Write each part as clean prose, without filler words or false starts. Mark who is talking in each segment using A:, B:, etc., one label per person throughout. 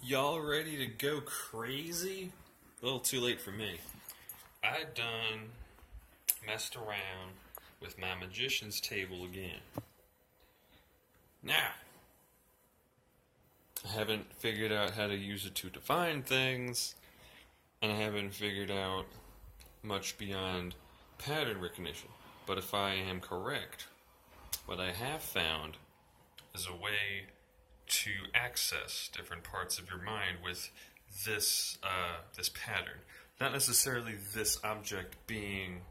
A: Y'all ready to go crazy? A little too late for me. I done messed around with my magician's table again. Now, I haven't figured out how to use it to define things, and I haven't figured out much beyond pattern recognition. But if I am correct, what I have found is a way to access different parts of your mind with this pattern. Not necessarily this object being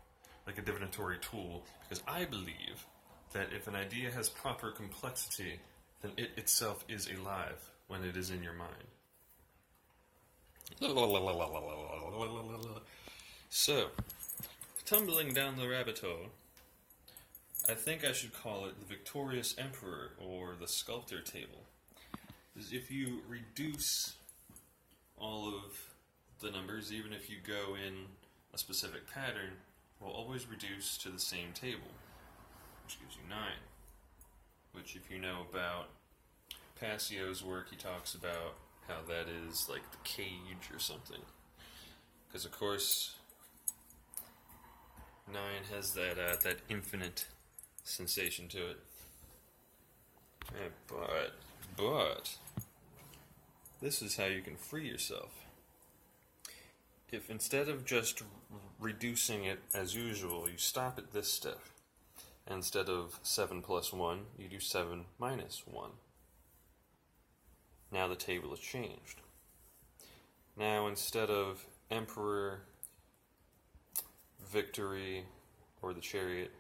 A: like a divinatory tool, because I believe that if an idea has proper complexity, then it itself is alive when it is in your mind. So, tumbling down the rabbit hole, I think I should call it the Victorious Emperor or the Sculptor Table. Because if you reduce all of the numbers, even if you go in a specific pattern, will always reduce to the same table, which gives you 9. Which, if you know about Passio's work, he talks about how that is like the cage or something. Because, of course, 9 has that infinite sensation to it. Yeah, but this is how you can free yourself. If instead of just reducing it as usual, you stop at this step. And instead of 7 plus 1, you do 7 minus 1. Now the table has changed. Now instead of Emperor, Victory, or the Chariot,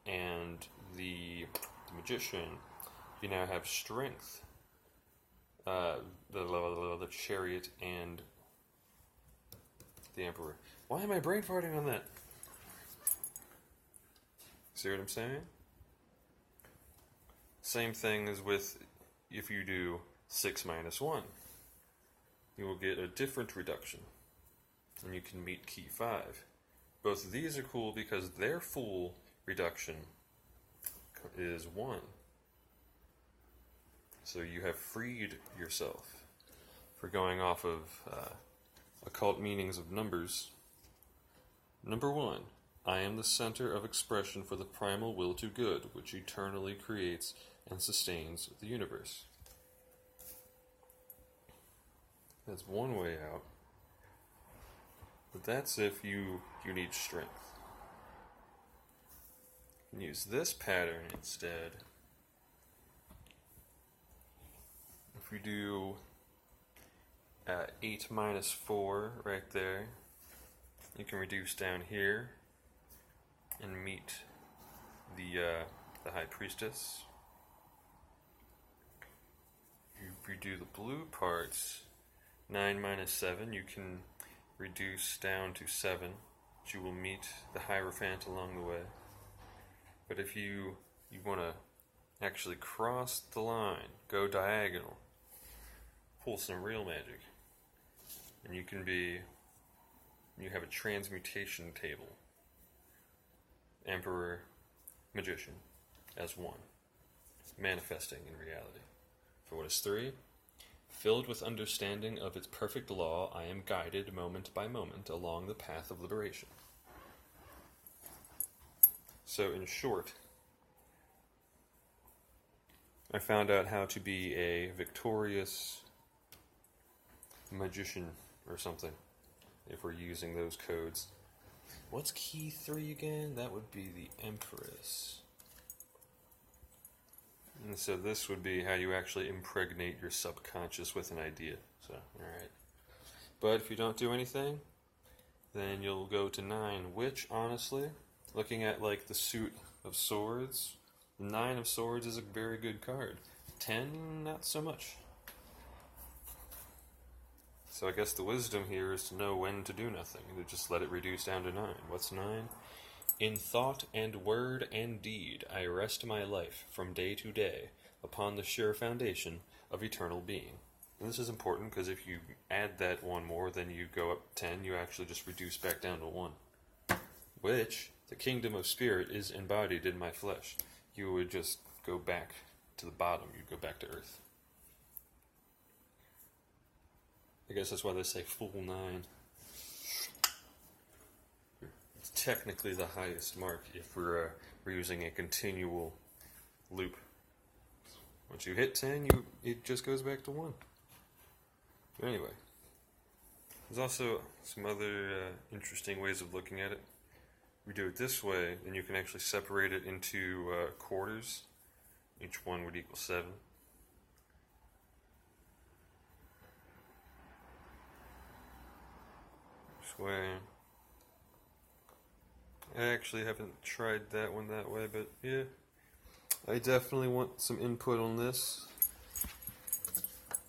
A: and the Magician, you now have Strength, the Chariot, and the Emperor. Why am I brain farting on that? See what I'm saying? Same thing as with if you do 6 minus 1. You will get a different reduction. And you can meet key 5. Both of these are cool because their full reduction is 1. So you have freed yourself for going off of occult meanings of numbers. Number 1, I am the center of expression for the primal will to good, which eternally creates and sustains the universe. That's one way out. But that's if you need strength. You can use this pattern instead. If we do 8 minus 4 right there, you can reduce down here and meet the High Priestess. If you do the blue parts, 9 minus 7, you can reduce down to 7, but you will meet the Hierophant along the way. But if you want to actually cross the line, go diagonal, pull some real magic, and you have a transmutation table. Emperor, Magician, as 1, manifesting in reality. For what is 3? Filled with understanding of its perfect law, I am guided moment by moment along the path of liberation. So, in short, I found out how to be a victorious magician or something, if we're using those codes. What's key 3 again? That would be the Empress. And so this would be how you actually impregnate your subconscious with an idea. So, alright. But if you don't do anything, then you'll go to 9, which, honestly, looking at like the suit of swords, 9 of swords is a very good card. 10, not so much. So I guess the wisdom here is to know when to do nothing, to just let it reduce down to 9. What's 9? In thought and word and deed I rest my life from day to day upon the sure foundation of eternal being. And this is important because if you add that 1 more, then you go up 10, you actually just reduce back down to 1. Which, the kingdom of spirit is embodied in my flesh. You would just go back to the bottom, you'd go back to earth. I guess that's why they say full 9. It's technically the highest mark if we're using a continual loop. Once you hit 10, it just goes back to 1. But anyway, there's also some other interesting ways of looking at it. We do it this way, and you can actually separate it into quarters. Each one would equal 7. This way. I actually haven't tried that one that way, but yeah. I definitely want some input on this.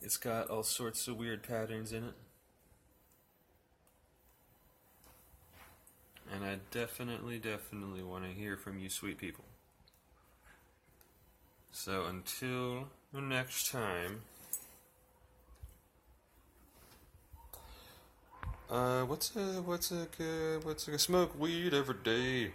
A: It's got all sorts of weird patterns in it. And I definitely want to hear from you sweet people. So until next time, what's a smoke weed every day.